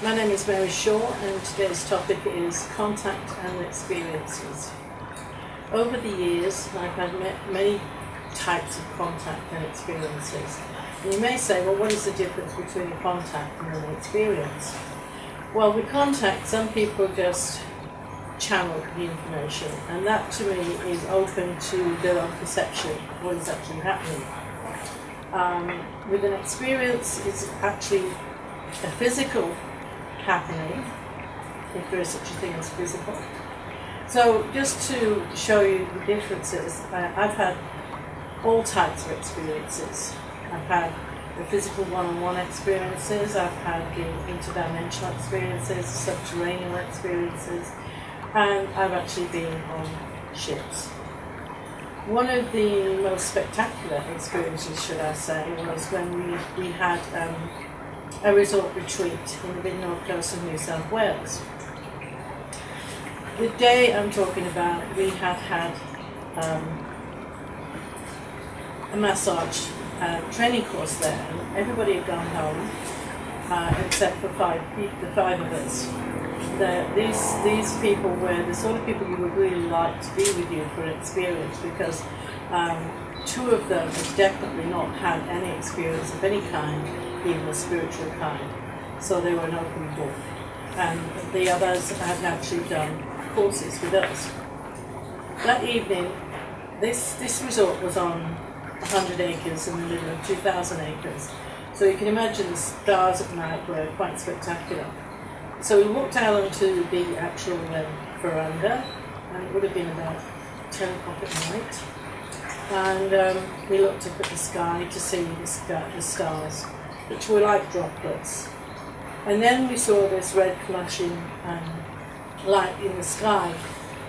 My name is Mary Shaw, and today's topic is contact and experiences. Over the years, I've had many types of contact and experiences. And you may say, well, what is the difference between a contact and an experience? Well, with contact, some people just channel the information, and that to me is open to their own perception of what is actually happening. With an experience, it's actually a physical happening, if there is such a thing as physical. So just to show you the differences, I've had all types of experiences. I've had the physical one-on-one experiences, I've had the interdimensional experiences, subterranean experiences, and I've actually been on ships. One of the most spectacular experiences, should I say, was when we had a resort retreat in the mid-north coast of New South Wales. The day I'm talking about, we had a massage training course there, and everybody had gone home except for the five of us. These people were the sort of people you would really like to be with you for an experience, because two of them had definitely not had any experience of any kind, even a spiritual kind, so they were an open book, and the others had actually done courses with us. That evening, this resort was on 100 acres in the middle of 2,000 acres, so you can imagine the stars at night were quite spectacular. So we walked out onto the actual veranda, and it would have been about 10 o'clock at night, and we looked up at the sky to see the stars, which were like droplets. And then we saw this red flashing light in the sky,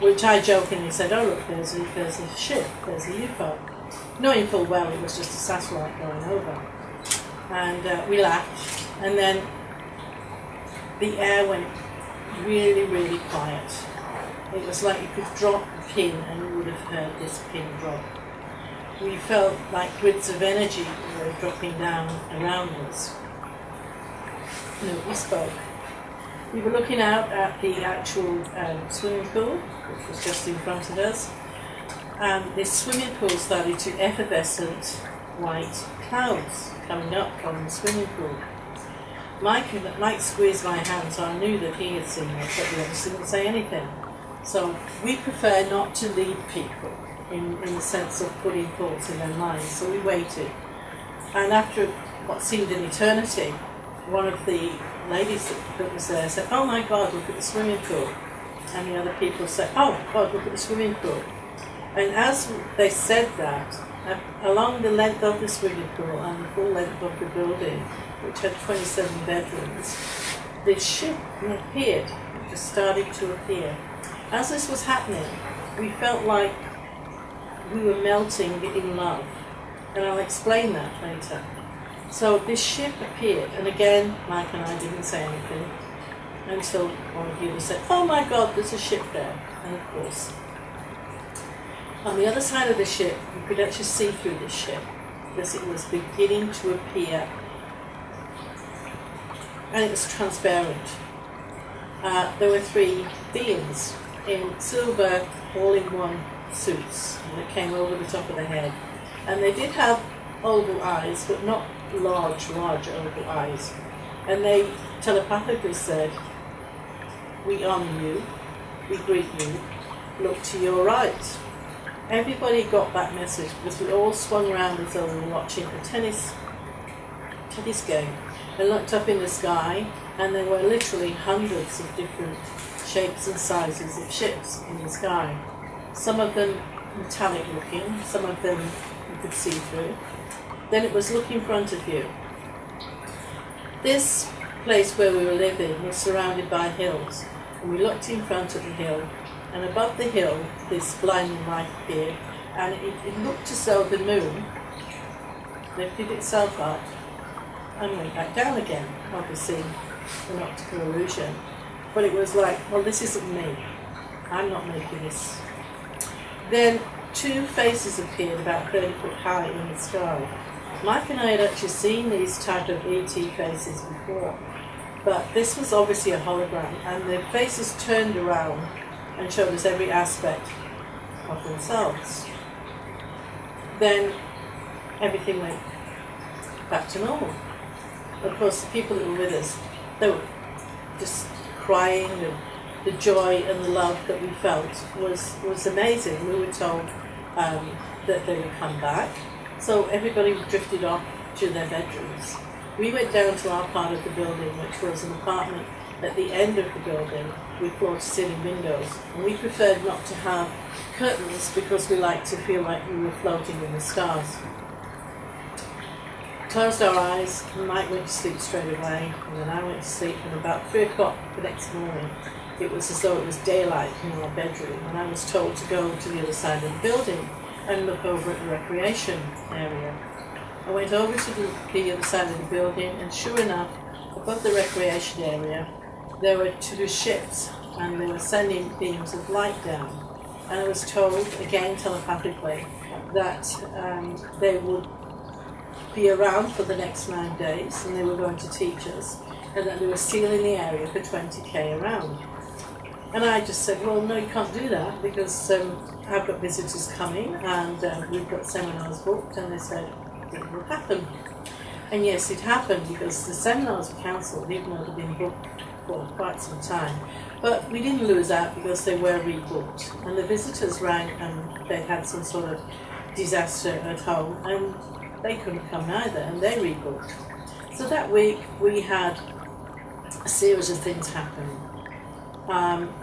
which I jokingly said, oh look, there's a ship, there's a UFO. Knowing full well it was just a satellite going over. And we laughed, and then the air went really, really quiet. It was like you could drop a pin and you would have heard this pin drop. We felt like grids of energy were dropping down around us. Nobody spoke. We were looking out at the actual swimming pool, which was just in front of us, and this swimming pool started to effervescent white clouds coming up from the swimming pool. Mike squeezed my hand, so I knew that he had seen it, but the others didn't say anything. So we prefer not to lead people in the sense of putting thoughts in their minds, so we waited. And after what seemed an eternity, one of the ladies that was there said, oh my God, look at the swimming pool. And the other people said, oh God, look at the swimming pool. And as they said that, along the length of the swimming pool and the full length of the building, which had 27 bedrooms, this ship appeared, just started to appear. As this was happening, we felt like we were melting in love, and I'll explain that later. So this ship appeared, and again, Mike and I didn't say anything until one of you said, oh my God, there's a ship there. And of course, on the other side of the ship, you could actually see through the ship, because it was beginning to appear, and it was transparent. There were three beings in silver, all-in-one suits, and they came over the top of the head. And they did have oval eyes, but not large oval eyes. And they telepathically said, we honor you, we greet you, look to your right. Everybody got that message, because we all swung around as though we were watching a tennis game, and looked up in the sky, and there were literally hundreds of different shapes and sizes of ships in the sky. Some of them metallic looking, some of them you could see through. Then it was look in front of you. This place where we were living was surrounded by hills, and we looked in front of the hill, and above the hill this blinding light appeared, and it looked as though the moon lifted itself up and went back down again, obviously an optical illusion. But it was like, well, this isn't me. I'm not making this. Then 2 faces appeared about 30 foot high in the sky. Mike and I had actually seen these type of ET faces before, but this was obviously a hologram, and the faces turned around and showed us every aspect of themselves. Then everything went back to normal. Of course, the people that were with us, they were just crying, and the joy and the love that we felt was amazing. We were told that they would come back. So everybody drifted off to their bedrooms. We went down to our part of the building, which was an apartment at the end of the building with floor-to-ceiling windows. And we preferred not to have curtains because we liked to feel like we were floating in the stars. Closed our eyes, and Mike went to sleep straight away, and then I went to sleep, and about 3 o'clock the next morning, it was as though it was daylight in our bedroom, and I was told to go to the other side of the building and look over at the recreation area. I went over to the other side of the building, and sure enough, above the recreation area, there were 2 ships, and they were sending beams of light down. And I was told, again telepathically, that they would be around for the next 9 days, and they were going to teach us, and that they were sealing the area for 20k around. And I just said, well, no, you can't do that, because I've got visitors coming, and we've got seminars booked. And they said, it will happen. And yes, it happened, because the seminars were cancelled, even though they'd been booked for quite some time. But we didn't lose out, because they were rebooked. And the visitors rang, and they had some sort of disaster at home, and they couldn't come either, and they rebooked. So that week we had a series of things happen.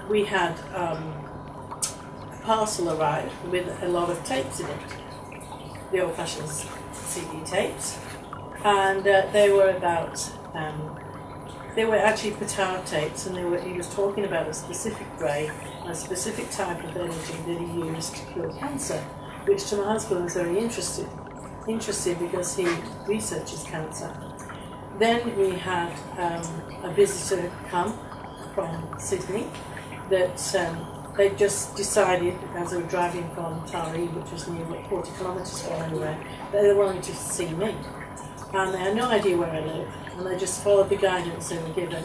We had a parcel arrive with a lot of tapes in it, the old-fashioned CD tapes, and they were actually Petard tapes, and he was talking about a specific brain and a specific type of energy that he used to cure cancer, which to my husband was very interesting because he researches cancer. Then we had a visitor come from Sydney that they just decided, as they were driving from Taree, which was near 40 kilometres from anywhere, that they wanted to see me. And they had no idea where I lived, and they just followed the guidance they were given.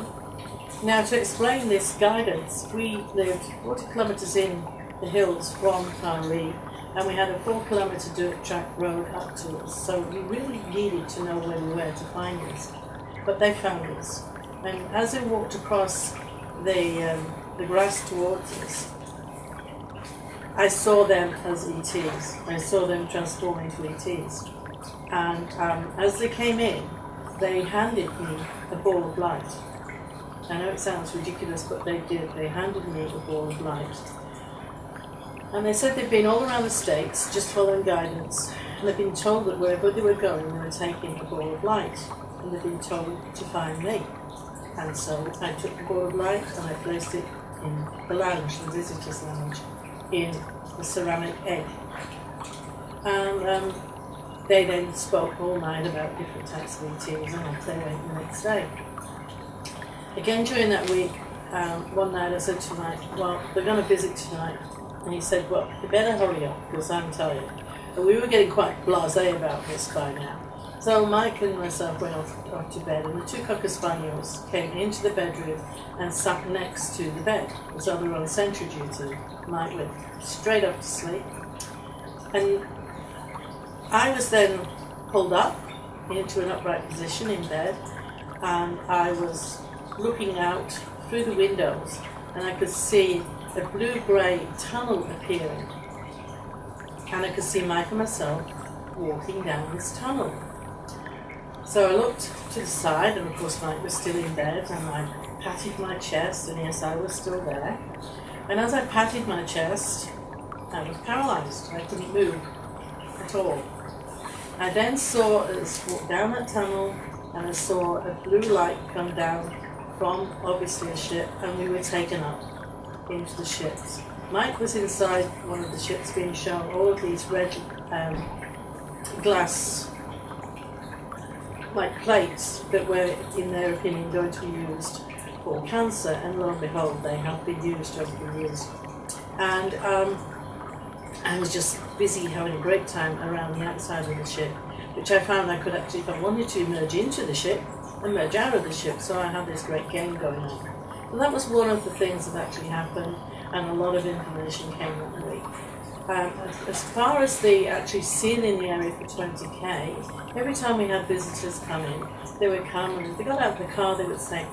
Now, to explain this guidance, we lived 40 kilometres in the hills from Taree, and we had a 4-kilometre dirt track road up to us, so we really needed to know where we were to find us. But they found us. And as they walked across the grass towards us, I saw them as ETs. I saw them transform into ETs. And as they came in, they handed me a ball of light. I know it sounds ridiculous, but they did. They handed me a ball of light. And they said they'd been all around the States just following guidance, and they'd been told that wherever they were going, they were taking a ball of light, and they'd been told to find me. And so I took the ball of light and I placed it in the lounge, the visitors' lounge, in the ceramic egg. And they then spoke all night about different types of ETs, and off they went the next day. Again during that week, one night I said to Mike, well, they're going to visit tonight. And he said, well, you better hurry up, because I'm tired. And we were getting quite blasé about this by now. So Mike and myself went off to bed, and the 2 Cocker Spaniels came into the bedroom and sat next to the bed. So they were on sentry duty. Mike went straight off to sleep. And I was then pulled up into an upright position in bed, and I was looking out through the windows, and I could see a blue-grey tunnel appearing, and I could see Mike and myself walking down this tunnel. So I looked to the side, and of course Mike was still in bed, and I patted my chest, and yes, I was still there. And as I patted my chest, I was paralysed. I couldn't move at all. I then saw us walk down that tunnel, and I saw a blue light come down from obviously a ship, and we were taken up into the ships. Mike was inside one of the ships being shown all of these red glass like plates that were, in their opinion, going to be used for cancer, and lo and behold, they have been used over the years. And I was just busy having a great time around the outside of the ship, which I found I could actually, if I wanted to, merge into the ship and merge out of the ship, so I had this great game going on. So that was one of the things that actually happened, and a lot of information came that week. As far as the actually seeing in the area for 20k, every time we had visitors come in, they would come and if they got out of the car, they would say,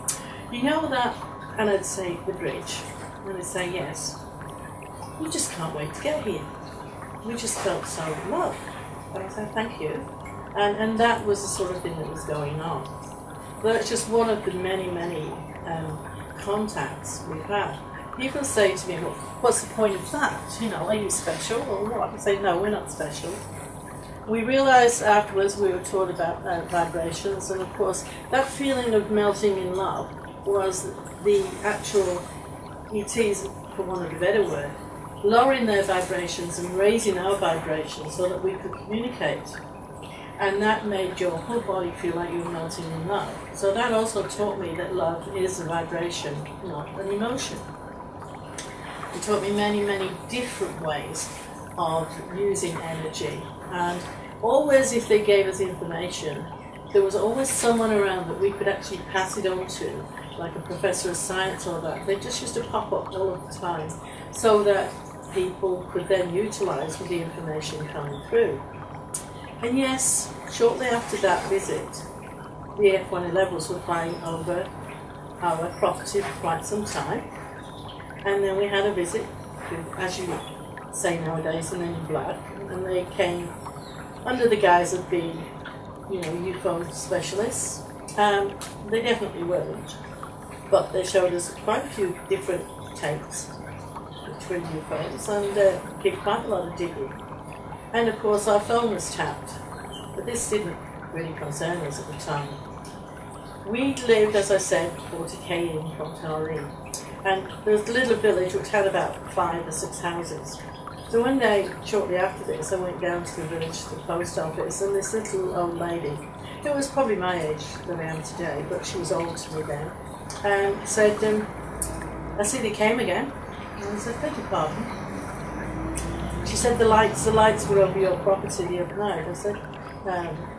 you know that, and I'd say, the bridge, and they'd say, yes. We just can't wait to get here. We just felt so loved. And I said, thank you. And that was the sort of thing that was going on. That's just one of the many, many contacts we've had. People say to me, well, what's the point of that? You know, are you special or what? I say, no, we're not special. We realised afterwards we were taught about vibrations, and of course that feeling of melting in love was the actual ETs, for want of a better word, lowering their vibrations and raising our vibrations so that we could communicate. And that made your whole body feel like you were melting in love. So that also taught me that love is a vibration, not an emotion. It taught me many, many different ways of using energy. And always, if they gave us information, there was always someone around that we could actually pass it on to, like a professor of science or that. They just used to pop up all of the time so that people could then utilise the information coming through. And yes, shortly after that visit, the F-111s were flying over our property for quite some time. And then we had a visit, as you say nowadays, Men in Black, and they came under the guise of being, you know, UFO specialists. They definitely weren't, but they showed us quite a few different tapes which were UFOs and did quite a lot of digging. And of course our phone was tapped, but this didn't really concern us at the time. We lived, as I said, 40k in from Taree. And there was a little village which had about 5 or 6 houses. So one day, shortly after this, I went down to the village, to the post office, and this little old lady, who was probably my age that I am today, but she was old to me then, said, I see they came again. And I said, beg your pardon. She said, the lights were over your property the other night. I said,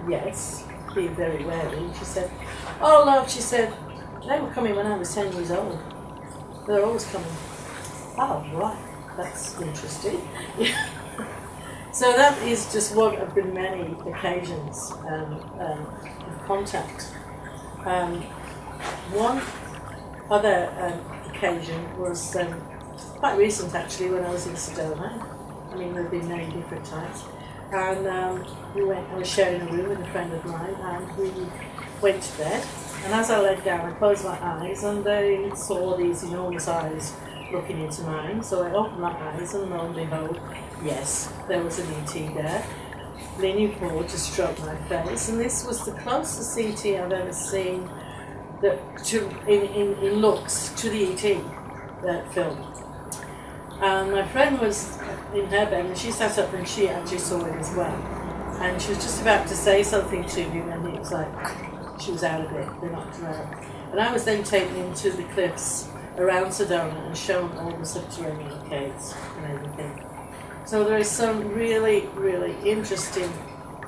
yes, being very wary. She said, oh love, she said, they were coming when I was 10 years old. They're always coming. Oh, right, that's interesting. So that is just one of the many occasions of contact. One other occasion was quite recent actually, when I was in Sedona. I mean, there have been many different times. And I was sharing a room with a friend of mine, and we went to bed. And as I laid down, I closed my eyes, and I saw these enormous eyes looking into mine. So I opened my eyes, and lo and behold, yes, there was an ET there, leaning forward to stroke my face. And this was the closest ET I've ever seen in looks to the ET film. And my friend was in her bed, and she sat up, and she actually saw it as well. And she was just about to say something to me, and it was like, she was out of it, they knocked her out. And I was then taken into the cliffs around Sedona and shown all the subterranean caves and everything. So there is some really, really interesting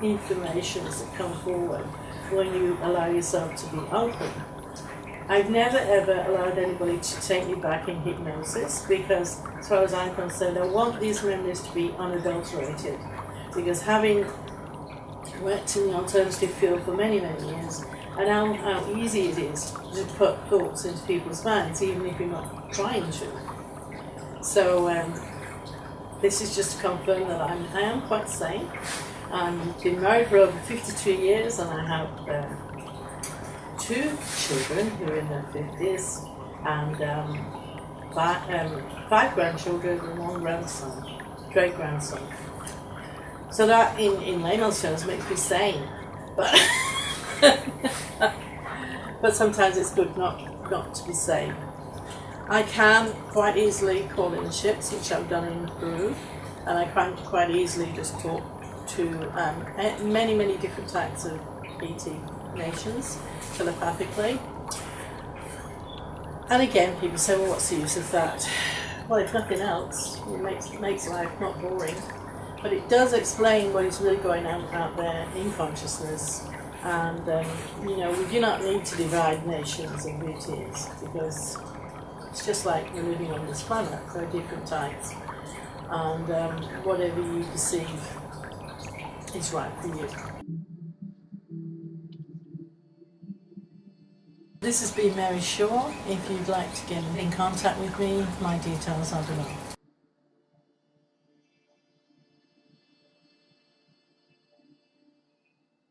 informations that come forward when you allow yourself to be open. I've never ever allowed anybody to take me back in hypnosis because, as far as I'm concerned, I want these memories to be unadulterated. Because having worked in the alternative field for many, many years, I know how easy it is to put thoughts into people's minds, even if you're not trying to. So this is just to confirm that I am quite sane. I've been married for over 52 years, and I have 2 children who are in their 50s, and 5 grandchildren and 1 grandson, great-grandson. So that, in layman's terms, makes me sane. But sometimes it's good not to be sane. I can quite easily call in ships, which I've done in Peru, and I can quite easily just talk to many, many different types of ET nations telepathically. And again, people say, well, what's the use of that? well, if nothing else, it makes life not boring. But it does explain what is really going on out there in consciousness. And, you know, we do not need to divide nations and beauties, because it's just like we're living on this planet. There are different types. And whatever you perceive is right for you. This has been Mary Shaw. If you'd like to get in contact with me, my details are below.